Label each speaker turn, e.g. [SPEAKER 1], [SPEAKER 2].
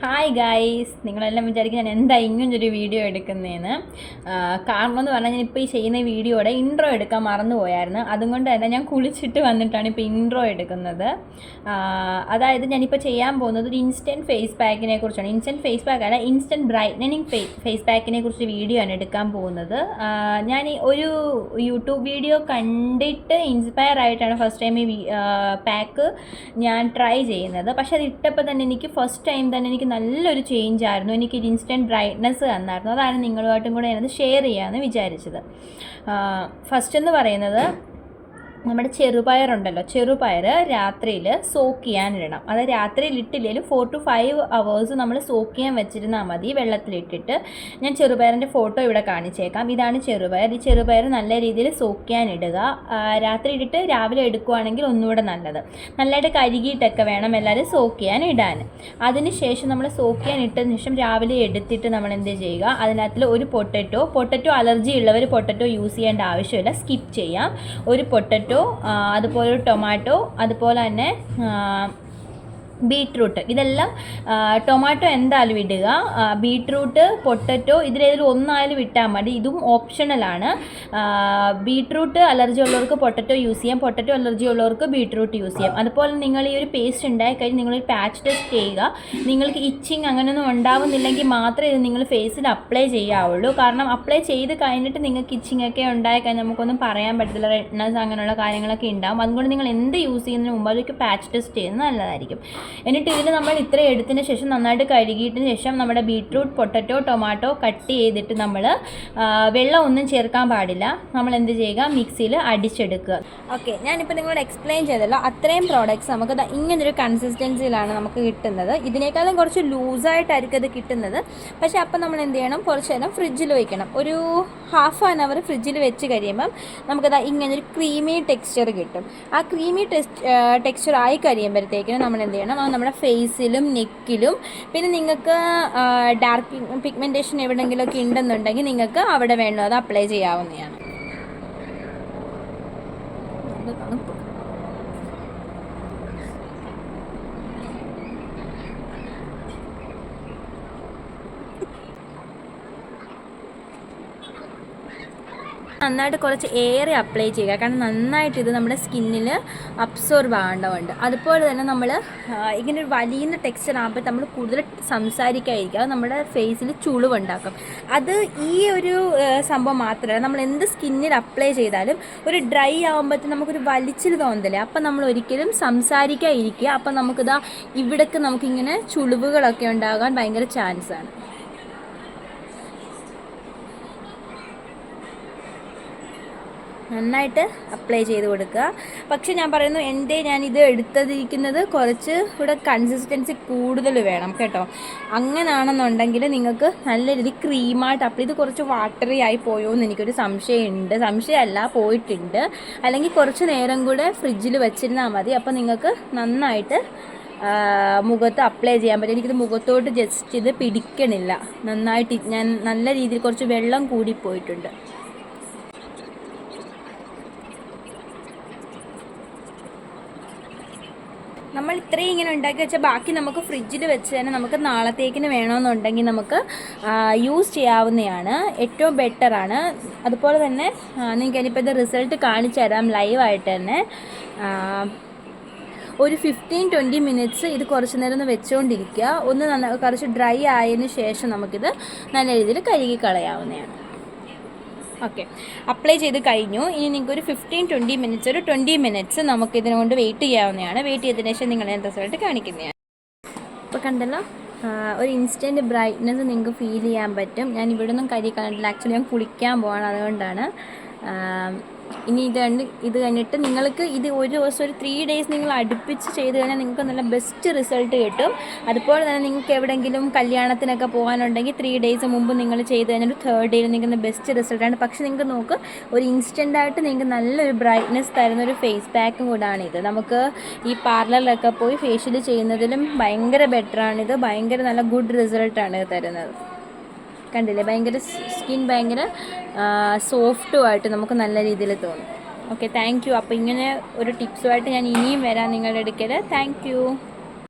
[SPEAKER 1] Hi guys, നിങ്ങളെല്ലാം വിചാരിക്കും ഞാൻ എന്താ ഇങ്ങനൊരു വീഡിയോ എടുക്കുന്നതെന്ന്. കാരണം എന്ന് പറഞ്ഞാൽ ഞാനിപ്പോൾ ഈ ചെയ്യുന്ന വീഡിയോയുടെ ഇൻട്രോ എടുക്കാൻ മറന്നുപോയായിരുന്നു. അതുകൊണ്ട് തന്നെ ഞാൻ കുളിച്ചിട്ട് വന്നിട്ടാണ് ഇപ്പോൾ ഇൻട്രോ എടുക്കുന്നത്. അതായത് ഞാനിപ്പോൾ ചെയ്യാൻ പോകുന്നത് ഒരു ഇൻസ്റ്റൻറ്റ് ഫേസ് പാക്കിനെ കുറിച്ചാണ്. ഇൻസ്റ്റൻറ്റ് ഫേസ് പാക്ക് അല്ല, ഇൻസ്റ്റൻറ്റ് ബ്രൈറ്റനിങ് ഫേസ് പാക്കിനെ കുറിച്ച് വീഡിയോ ആണ് എടുക്കാൻ പോകുന്നത്. ഞാൻ ഒരു യൂട്യൂബ് വീഡിയോ കണ്ടിട്ട് ഇൻസ്പയർ ആയിട്ടാണ് ഫസ്റ്റ് ടൈം ഈ പാക്ക് ഞാൻ ട്രൈ ചെയ്യുന്നത്. പക്ഷെ അത് ഇട്ടപ്പോൾ തന്നെ എനിക്ക് ഫസ്റ്റ് ടൈം തന്നെ എനിക്ക് നല്ലൊരു ചേഞ്ച് ആയിരുന്നു. എനിക്കൊരു ഇൻസ്റ്റൻറ്റ് ബ്രൈറ്റ്നസ് തന്നായിരുന്നു. അതാണ് നിങ്ങളുമായിട്ടും കൂടെ ഞാനത് ഷെയർ ചെയ്യാമെന്ന് വിചാരിച്ചത്. ഫസ്റ്റ് എന്ന് പറയുന്നത്, നമ്മുടെ ചെറുപയറുണ്ടല്ലോ, ചെറുപയർ രാത്രിയിൽ സോക്ക് ചെയ്യാനിടണം. അത് രാത്രിയിൽ ഇട്ടില്ലെങ്കിലും 4 to 5 hours നമ്മൾ സോക്ക് ചെയ്യാൻ വെച്ചിരുന്നാൽ മതി വെള്ളത്തിലിട്ടിട്ട്. ഞാൻ ചെറുപയറിൻ്റെ ഫോട്ടോ ഇവിടെ കാണിച്ചേക്കാം. ഇതാണ് ചെറുപയർ. ഈ ചെറുപയർ നല്ല രീതിയിൽ സോക്ക് ചെയ്യാനിടുക. രാത്രി ഇട്ടിട്ട് രാവിലെ എടുക്കുകയാണെങ്കിൽ ഒന്നുകൂടെ നല്ലത്. നല്ലതായിട്ട് കഴുകിയിട്ടൊക്കെ വേണം എല്ലാവരും സോക്ക് ചെയ്യാൻ ഇടാൻ. അതിനുശേഷം നമ്മൾ സോക്ക് ചെയ്യാൻ ഇട്ടതിന് ശേഷം രാവിലെ എടുത്തിട്ട് നമ്മൾ എന്ത് ചെയ്യുക, അതിനകത്തിൽ ഒരു പൊട്ടറ്റോ അലർജി ഉള്ളവർ പൊട്ടറ്റോ യൂസ് ചെയ്യേണ്ട ആവശ്യമില്ല, സ്കിപ്പ് ചെയ്യാം. ഒരു പൊട്ടറ്റോ, അതുപോലെ ഒരു ടൊമാറ്റോ, അതുപോലെ തന്നെ ബീട്രൂട്ട്. ഇതെല്ലാം ടൊമാറ്റോ എന്തായാലും ഇടുക. ബീട്രൂട്ട്, പൊട്ടറ്റോ ഇതിലേതിൽ ഒന്നായാലും ഇട്ടാൽ മതി. ഇതും ഓപ്ഷണലാണ്. ബീട്രൂട്ട് അലർജി ഉള്ളവർക്ക് പൊട്ടറ്റോ യൂസ് ചെയ്യാം, പൊട്ടറ്റോ അലർജി ഉള്ളവർക്ക് ബീട്രൂട്ട് യൂസ് ചെയ്യാം. അതുപോലെ നിങ്ങൾ ഈ ഒരു പേസ്റ്റ് ഉണ്ടായി കഴിഞ്ഞ് നിങ്ങളൊരു പാച്ച് ടെസ്റ്റ് ചെയ്യുക. നിങ്ങൾക്ക് ഇച്ചിങ് അങ്ങനെയൊന്നും ഉണ്ടാവുന്നില്ലെങ്കിൽ മാത്രമേ ഇത് നിങ്ങൾ ഫേസിൽ അപ്ലൈ ചെയ്യാവുള്ളൂ. കാരണം അപ്ലൈ ചെയ്ത് കഴിഞ്ഞിട്ട് നിങ്ങൾക്ക് ഇച്ചിങ് ഒക്കെ ഉണ്ടായി കഴിഞ്ഞാൽ നമുക്കൊന്നും പറയാൻ പറ്റത്തില്ല, റെഡ്നസ് അങ്ങനെയുള്ള കാര്യങ്ങളൊക്കെ ഉണ്ടാകും. അതുകൊണ്ട് നിങ്ങൾ എന്ത് യൂസ് ചെയ്യുന്നതിന് മുമ്പ് അതൊക്കെ പാച്ച് ടെസ്റ്റ് ചെയ്യുന്നത് നല്ലതായിരിക്കും. എന്നിട്ട് ഇതിൽ നമ്മൾ ഇത്ര എടുത്തതിന് ശേഷം നന്നായിട്ട് കഴുകിയതിന് ശേഷം നമ്മുടെ ബീട്രൂട്ട്, പൊട്ടറ്റോ, ടൊമാറ്റോ കട്ട് ചെയ്തിട്ട് നമ്മൾ വെള്ളം ഒന്നും ചേർക്കാൻ പാടില്ല. നമ്മൾ എന്ത് ചെയ്യുക, മിക്സിയിൽ അടിച്ചെടുക്കുക. ഓക്കെ, ഞാനിപ്പോൾ നിങ്ങളോട് എക്സ്പ്ലെയിൻ ചെയ്തല്ലോ. അത്രയും പ്രോഡക്റ്റ്സ് നമുക്ക് ഇങ്ങനൊരു കൺസിസ്റ്റൻസിയിലാണ് നമുക്ക് കിട്ടുന്നത്. ഇതിനേക്കാളും കുറച്ച് ലൂസായിട്ടായിരിക്കും അത് കിട്ടുന്നത്. പക്ഷേ അപ്പം നമ്മൾ എന്ത് ചെയ്യണം, കുറച്ച് നേരം ഫ്രിഡ്ജിൽ വയ്ക്കണം. ഒരു ½ an hour ഫ്രിഡ്ജിൽ വെച്ച് കഴിയുമ്പം നമുക്കത് ഇങ്ങനൊരു ക്രീമി ടെക്സ്ചർ കിട്ടും. ആ ക്രീമി ടെക്സ്ചർ ആയി കഴിയുമ്പോഴത്തേക്കിനും നമ്മൾ എന്ത് ചെയ്യണം, അത് നമ്മുടെ ഫേസിലും നെക്കിലും, പിന്നെ നിങ്ങൾക്ക് ഡാർക്ക് പിഗ്മെൻറ്റേഷൻ എവിടെയെങ്കിലുമൊക്കെ ഉണ്ടെന്നുണ്ടെങ്കിൽ നിങ്ങൾക്ക് അവിടെ വേണ്ടത് അത് അപ്ലൈ ചെയ്യാവുന്നതാണ്. നന്നായിട്ട് കുറച്ച് ഏറെ അപ്ലൈ ചെയ്യുക. കാരണം നന്നായിട്ട് ഇത് നമ്മുടെ സ്കിന്നിൽ അബ്സോർബ് ആകേണ്ടതുണ്ട്. അതുപോലെ തന്നെ നമ്മൾ ഇങ്ങനെ ഒരു വലിയ ടെക്സ്ചർ ആകുമ്പോൾ നമ്മൾ കൂടുതൽ സംസാരിക്കാതിരിക്കുക. അത് നമ്മുടെ ഫേസിൽ ചുളിവുണ്ടാക്കും. അത് ഈ ഒരു സംഭവം മാത്രമല്ല, നമ്മൾ എന്ത് സ്കിന്നിൽ അപ്ലൈ ചെയ്താലും ഒരു ഡ്രൈ ആകുമ്പോഴത്തേക്കും നമുക്കൊരു വലിച്ചിൽ തോന്നത്തില്ല. അപ്പം നമ്മൾ ഒരിക്കലും സംസാരിക്കാതിരിക്കുക. അപ്പം നമുക്കിതാ ഇവിടേക്ക് നമുക്കിങ്ങനെ ചുളിവുകളൊക്കെ ഉണ്ടാകാൻ ഭയങ്കര ചാൻസാണ്. നന്നായിട്ട് അപ്ലൈ ചെയ്ത് കൊടുക്കുക. പക്ഷെ ഞാൻ പറയുന്നു, ഞാനിത് എടുത്തിരിക്കുന്നത് കുറച്ച് ഇവിടെ കൺസിസ്റ്റൻസി കൂടുതൽ വേണം കേട്ടോ. അങ്ങനെയാണെന്നുണ്ടെങ്കിൽ നിങ്ങൾക്ക് നല്ല രീതിയിൽ ക്രീമായിട്ട് അപ്ലൈ. ഇത് കുറച്ച് വാട്ടറി ആയി പോയോ എന്ന് എനിക്കൊരു സംശയമല്ല, പോയിട്ടുണ്ട്. അല്ലെങ്കിൽ കുറച്ച് നേരം കൂടെ ഫ്രിഡ്ജിൽ വെച്ചിരുന്നാൽ മതി. അപ്പോൾ നിങ്ങൾക്ക് നന്നായിട്ട് മുഖത്ത് അപ്ലൈ ചെയ്യാൻ പറ്റും. എനിക്കിത് മുഖത്തോട്ട് ജസ്റ്റ് ഇത് പിടിക്കണില്ല. നന്നായിട്ട് ഞാൻ നല്ല രീതിയിൽ കുറച്ച് വെള്ളം കൂടിപ്പോയിട്ടുണ്ട്. നമ്മൾ ഇത്രയും ഇങ്ങനെ ഉണ്ടാക്കി വെച്ചാൽ ബാക്കി നമുക്ക് ഫ്രിഡ്ജിൽ വെച്ച് തന്നെ നമുക്ക് നാളത്തേക്കിന് വേണമെന്നുണ്ടെങ്കിൽ നമുക്ക് യൂസ് ചെയ്യാവുന്നതാണ്. ഏറ്റവും ബെറ്ററാണ്. അതുപോലെ തന്നെ നിങ്ങൾക്ക് ഇനിയിപ്പോൾ ഇത് റിസൾട്ട് കാണിച്ചു തരാം ലൈവായിട്ട് തന്നെ. ഒരു 15-20 minutes ഇത് കുറച്ച് നേരം ഒന്ന് വെച്ചുകൊണ്ടിരിക്കുക. ഒന്ന് കുറച്ച് ഡ്രൈ ആയതിന് ശേഷം നമുക്കിത് നല്ല രീതിയിൽ കഴുകി കളയാവുന്നതാണ്. ഓക്കെ, അപ്ലൈ ചെയ്ത് കഴിഞ്ഞു. ഇനി നിങ്ങൾക്കൊരു 15-20 minutes, ഒരു 20 minutes നമുക്കിതിനെ കൊണ്ട് വെയിറ്റ് ചെയ്യാവുന്നതാണ്. വെയിറ്റ് ചെയ്തതിന് ശേഷം നിങ്ങൾ റിസൾട്ട് കാണിക്കുന്നതാണ്. ഇപ്പോൾ കണ്ടല്ലോ, ഒരു ഇൻസ്റ്റൻറ്റ് ബ്രൈറ്റ്നസ് നിങ്ങൾക്ക് ഫീൽ ചെയ്യാൻ പറ്റും. ഞാൻ ഇവിടെ ഒന്നും കഴുകി കളഞ്ഞിട്ടില്ല. ആക്ച്വലി ഞാൻ കുളിക്കാൻ പോവാണ്, അതുകൊണ്ടാണ്. ഇനി ഇത് കഴിഞ്ഞിട്ട് നിങ്ങൾക്ക് ഇത് ഒരു ദിവസം ഒരു 3 days നിങ്ങൾ അടുപ്പിച്ച് ചെയ്ത് കഴിഞ്ഞാൽ നിങ്ങൾക്ക് നല്ല ബെസ്റ്റ് റിസൾട്ട് കിട്ടും. അതുപോലെ തന്നെ നിങ്ങൾക്ക് എവിടെയെങ്കിലും കല്യാണത്തിനൊക്കെ പോകാനുണ്ടെങ്കിൽ 3 days മുമ്പ് നിങ്ങൾ ചെയ്ത് കഴിഞ്ഞാൽ ഒരു 3rd day നിങ്ങൾക്ക് ബെസ്റ്റ് റിസൾട്ടാണ്. പക്ഷേ നിങ്ങൾക്ക് നോക്ക്, ഒരു ഇൻസ്റ്റൻ്റായിട്ട് നിങ്ങൾക്ക് നല്ലൊരു ബ്രൈറ്റ്നസ് തരുന്നൊരു ഫേസ് പാക്കും കൂടാണിത്. നമുക്ക് ഈ പാർലറിലൊക്കെ പോയി ഫേഷ്യൽ ചെയ്യുന്നതിലും ഭയങ്കര ബെറ്ററാണിത്. ഭയങ്കര നല്ല ഗുഡ് റിസൾട്ടാണ് തരുന്നത്. കണ്ടില്ലേ, ഭയങ്കര സ്കിൻ ഭയങ്കര സോഫ്റ്റുമായിട്ട് നമുക്ക് നല്ല രീതിയിൽ തോന്നും. Okay, thank you. അപ്പോൾ ഇങ്ങനെ ഒരു ടിപ്സുമായിട്ട് ഞാൻ ഇനിയും വരാം നിങ്ങളുടെ അടുക്കൽ. Thank you.